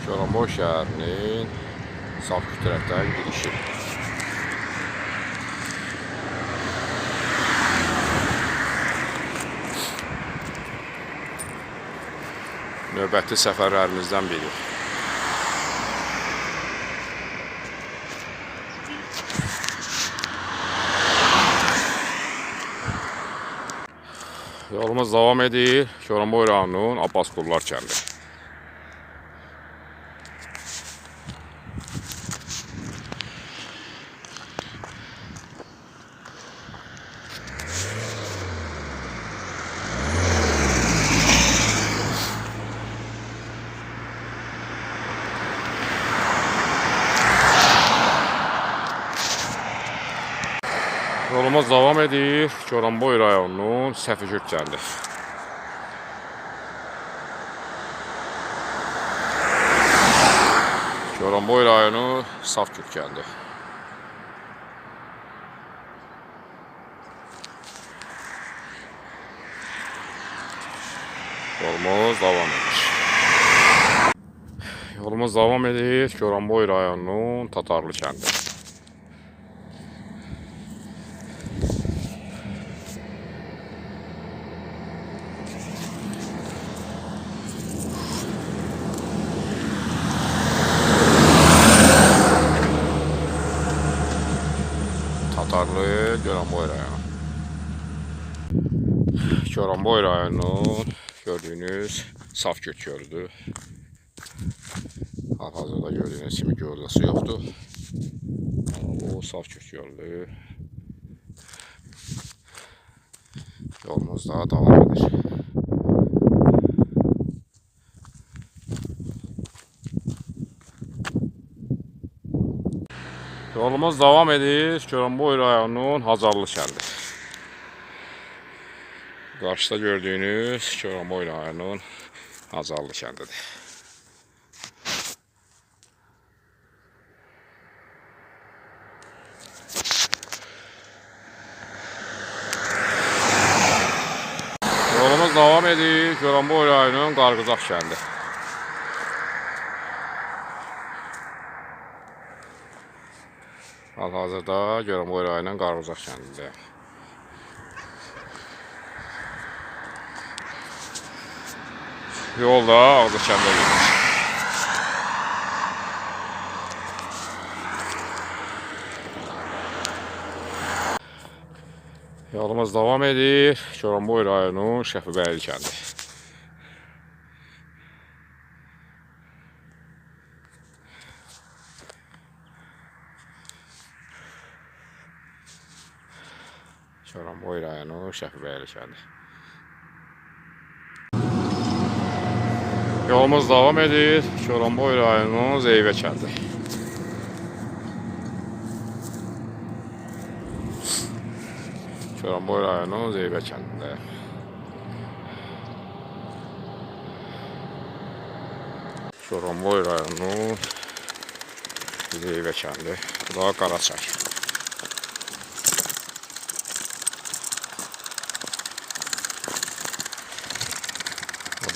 Goranboy şəhərinin Safkü tərəfdən girişi. Növbəti səfərlərimizdən biri. Yolumuz davam edir. Goranboy rayonunun Abbasqullar kəndi. Yolumuz davam edir. Goranboy rayonunun Səfigürd kəndi. Goranboy rayonu Safkürd kəndi. Yolumuz davam edir. Yolumuz davam edir. Goranboy rayonunun Tatarlı kəndi. Tatarlı Goranboy rayonu. Goranboy rayonunun gördüğünüz Safkürd gölüdür. Hal-hazırda gördüğünüz kimi göldə su yoxdur. Bu Safkürd gölüdür. Yolumuz da davam edir. Yolumuz davam edir. Goranboy rayonunun Hacarlı kəndi. Qarşıda gördüğünüz Goranboy rayonunun Hacarlı kəndidir. Yolumuz davam edir. Goranboy rayonunun Qarqızaq kəndi. Hal-hazırda Goranboy rayonunun Qarqızaq kəndində. Yol da Ağzı kəndə gedir. Yolumuz davam edir. Goranboy rayonu Şəfibəyli kəndi. Goranboy rayonu Şəfibəyli kəndi. Yolumuz davam edir. Goranboy rayonu Zeyvə kəndi. Goranboy rayonu Zeyvə kəndində. Goranboy rayonu Zeyvə kəndi. Bu da Qaraçay.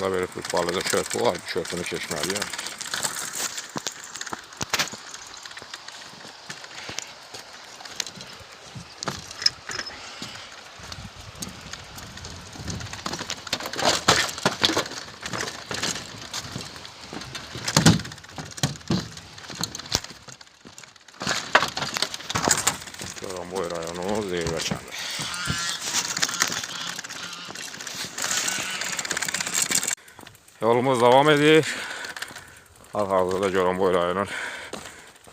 Burada böyle balaca körpü var. Körpünü keçməliyəm. Goranboy rayonu Zeyvə kəndi. Yolumuz davam edir. Hal-hazırda Goranboy rayonunun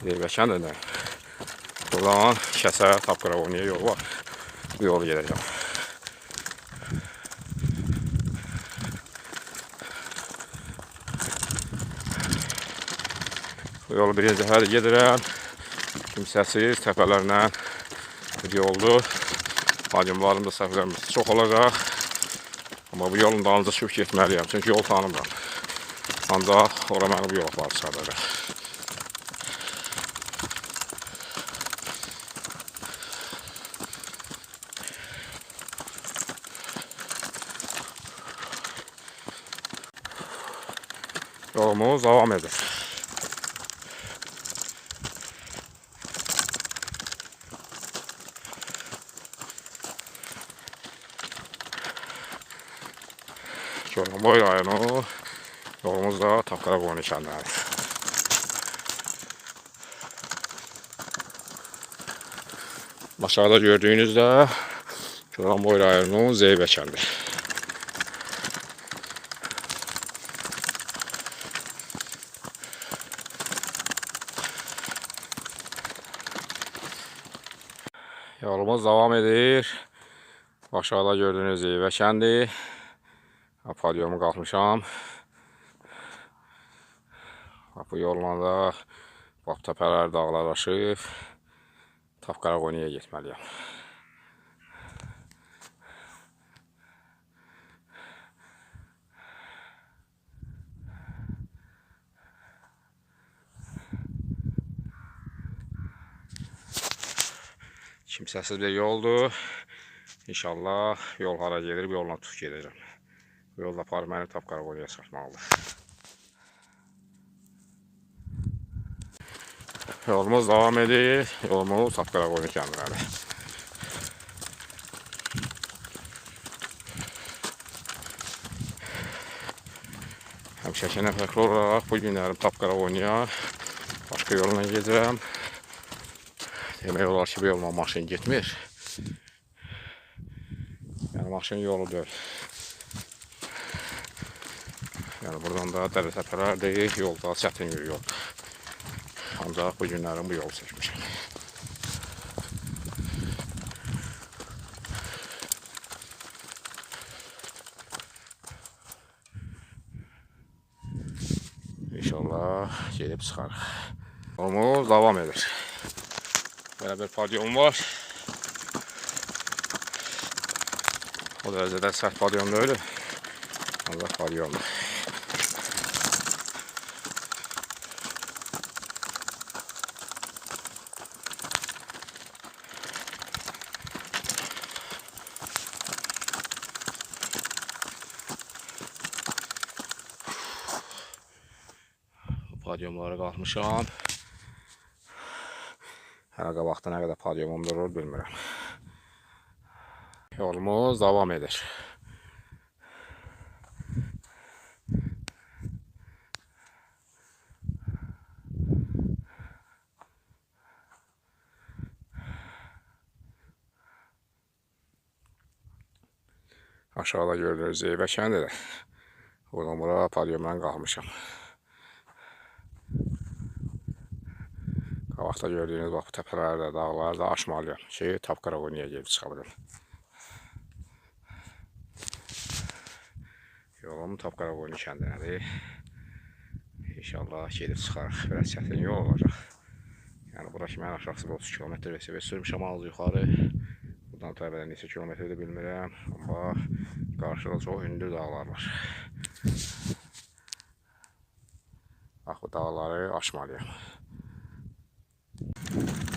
Zeyvə kəndindən. Buradan Kəsə, Tapqıravoniya yolu var. Bu yolu gedəcəm. Bu yolu birinci dəfə gedirəm. Kimsəsiz, təpələrlə bir yoldur. Hacimlarım da səhvlərimiz çox olacaq. Amma bu yolun da ancaq çıxıb getməliyəm. Çünki yol tanımıram. Ancaq ora məni bu yol var sadəcə. Yolumuz davam edir. Çobanboy rayonu. Yolumuz da Tapqaraqoyun kəndinədir. Aşağıda gördüyünüzdə Çobanboy rayonunun Zeybə kəndi. Yolumuz devam edir. Aşağıda gördüğünüz Zeybə kəndi. Podyomu qalxmışam. Bu yolla da təpələr, dağlar aşıb Tapqaraqoyun'a getməliyəm. Kimsəsiz bir yoldur. İnşallah yol hara gedir, bu yolla tutub gedəcəm. Bu yolda aparıb məni Tapqaraqoyun'a çıxartmalıdır. Yolumuz devam edir. Yolumuz Tapqaraqoyun kəndinədir. Həmişəkinə fərqli olaraq bu günlərim Tapqaraqoyun'a başqa yolla gedirəm. Demək olar ki, bu yolla maşın getmir. Yəni maşın yolu deyil. Yəni buradan da dərə təpələrdir, yolda çətin bir yoldur. Ancaq bu günlərim bu yolu seçmişəm. İnşallah gedib çıxarıq. Yolumuz devam edir. Belə bir podyum var. O dərəcədə sərt podyum deyil. Ancaq podyumdur. Podyumlara qalxmışam. Hələ qabaqda nə qədər podyumum durur bilmirəm. Yolumuz devam edir. Aşağıda gördüğünüz Zeybə kəndidir. Buradan bura podyumdan qalxmışam. Qabaqda gördüyünüz bax bu təpələrdə, dağlarda aşmalıyam ki, Tapqaraqoyun'a gedib çıxa bilim. Yolum Tapqaraqoyun kəndinədir. İnşallah gedib çıxarıq. Biraz çətin yol olacaq. Yəni bura ki, mən aşağısı 30 kilometr və sürmüşəm az yuxarı. Buradan təbədə neçə kilometrdə bilmirəm. Amma qarşıda çox hündür dağlar var. Bax bu dağları aşmalıyam.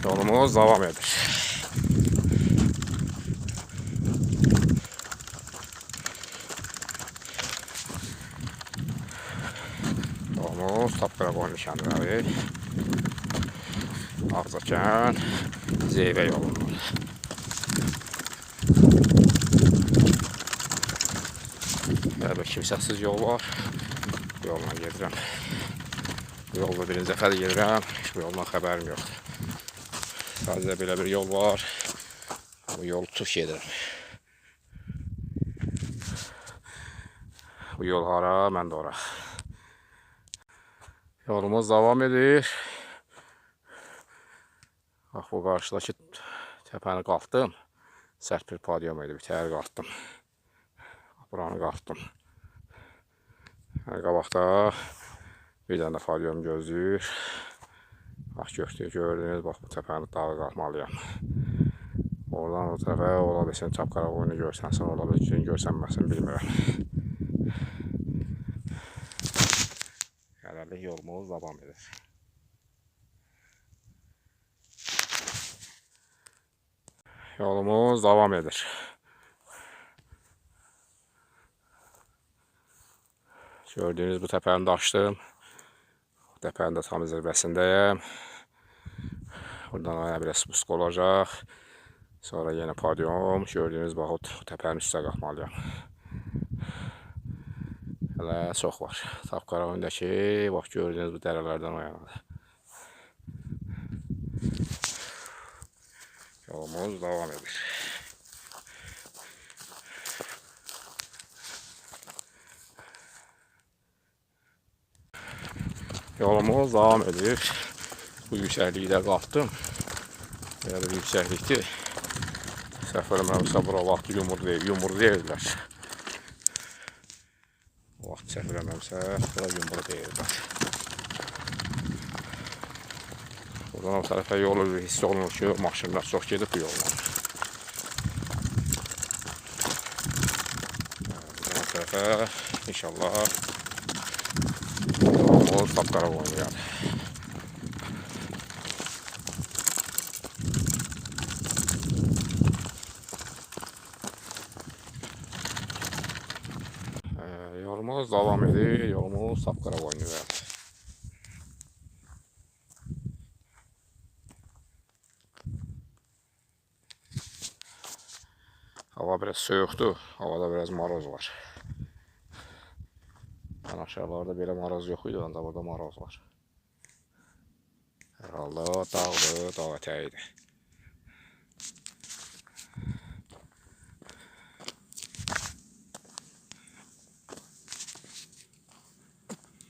Yolumuz devam edir. Yolumuz Tapqaraqoyun kəndinədir. Ağzakən Zeybə yolundur. Belə bir kimsəsiz yol var. Bu yolla gedirəm. Bu yolda birinci dəfədir gedirəm. Heç bu yoldan xəbərim yoxdur. Sadəcə belə bir yol var. Bu yolu tutub gedirəm. Bu yol hara, mən də ora. Yolumuz devam edir. Bax bu qarşıdakı təpəni qalxdım. Sərt bir podyum idi, bir təhər qalxdım. Buranı qalxdım. Qabaqda bir dənə podyum gözləyir. Bax gördüyünüz bax bu təpəni dağı qalxmalıyam. Oradan o tərəfə ola bilsin Tapqaraqoyunu görsənsin, ola bilsin görsənməsin bilmirəm. Hələlik yolumuz devam edir. Yolumuz devam edir. Gördüğünüz bu təpəni də açdım. Təpənin də tam zirvəsindəyəm. Buradan aya biraz spust olacaq. Sonra yenə podyum. Gördüğünüz bax o təpənin üstə qalxmalıyam. Hələ çox var. Tapqarağındakı, bax gördüyünüz bu dərələrdən oyanır. Yolumuz devam edir. Yolumuz devam edir. Bu yüksəkliyi də qalxdım. Belə bir yüksəklikdir. Səhv eləmirəmsə bura vaxt yumru deyirlər. Vaxt səhv eləmirəmsə bura yumru deyirlər. Buradan o tərəfə yolu hiss olunur ki, maşınlar çox gedib bu yolla. Buradan o tərəfə inşallah yolumuz Tapqaraq oynayar. Yolumuz devam edir, yolumuz Tapqaraq oynayır. Hava biraz soyuqdur, havada biraz maroz var. Yəni aşağılarda belə maroz yox idi, ancaq burada maroz var. Hər halda dağdır, dağ ətəyidir.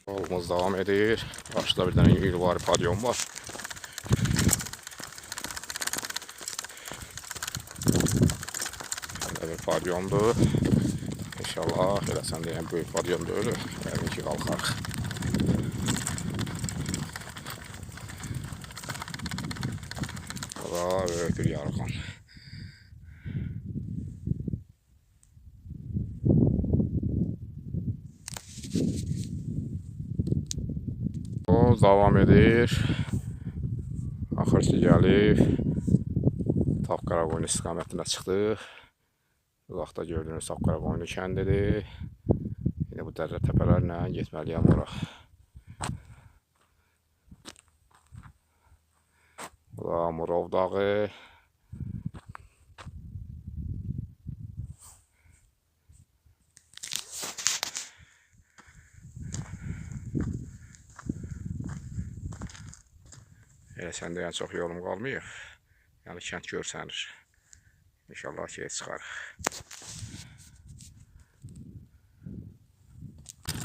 Yolumuz devam edir. Qarşıda bir dənə yürvari padyom var. Belə bir padyomdur. İnşallah eləsən deyən böyük padyom deyil. Yəni ki qalxarıq. Bura böyük bir yarıqan. Devam edir. Axırki gəlib Tapqaraq istiqamətinə çıxdıq. Uzaqda gördüyünüz Tapqaraq kəndidir. Yine bu dərə təpələrlə getməliyəm ora. Bu da Murov dağı. Elə səndə yəni çox yolum qalmayıb. Yəni kənd görsənir. İnşallah ki çıxarıq.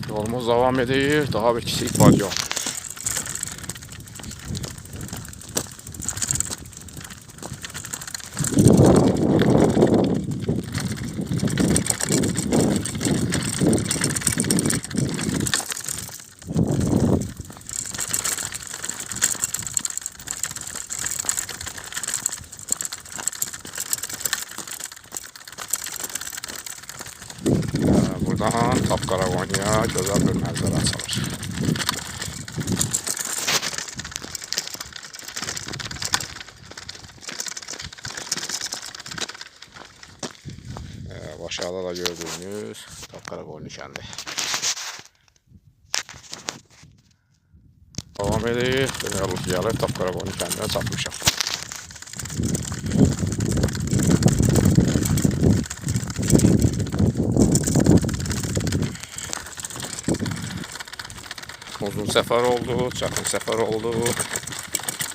Yolumuz devam edir. Daha bir kiçik padyom. Buradan Tapqaraq gözəl bir mənzərə açılır. Aşağıda da gördüğünüz Tapqaraq kəndi. Devam edir. Yolumuz gəlib Tapqaraq kəndinə çatmışam. Uzun səfər oldu, çətin səfər oldu.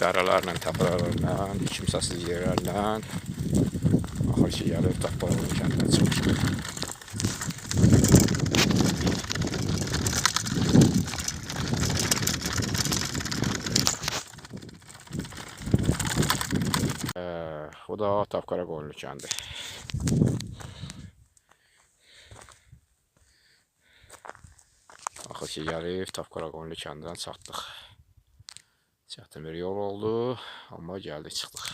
Dərələrlə, təpələrlə, kimsəsiz yerlərlə. Axır ki gəlib Tapqaraq kəndinə çıxmışıq. Bu da Tapqaraq kəndi. Axır ki gəlib Tapqaraq kəndindən çatdıq. Çətin bir yol oldu, amma gəldik çıxdıq.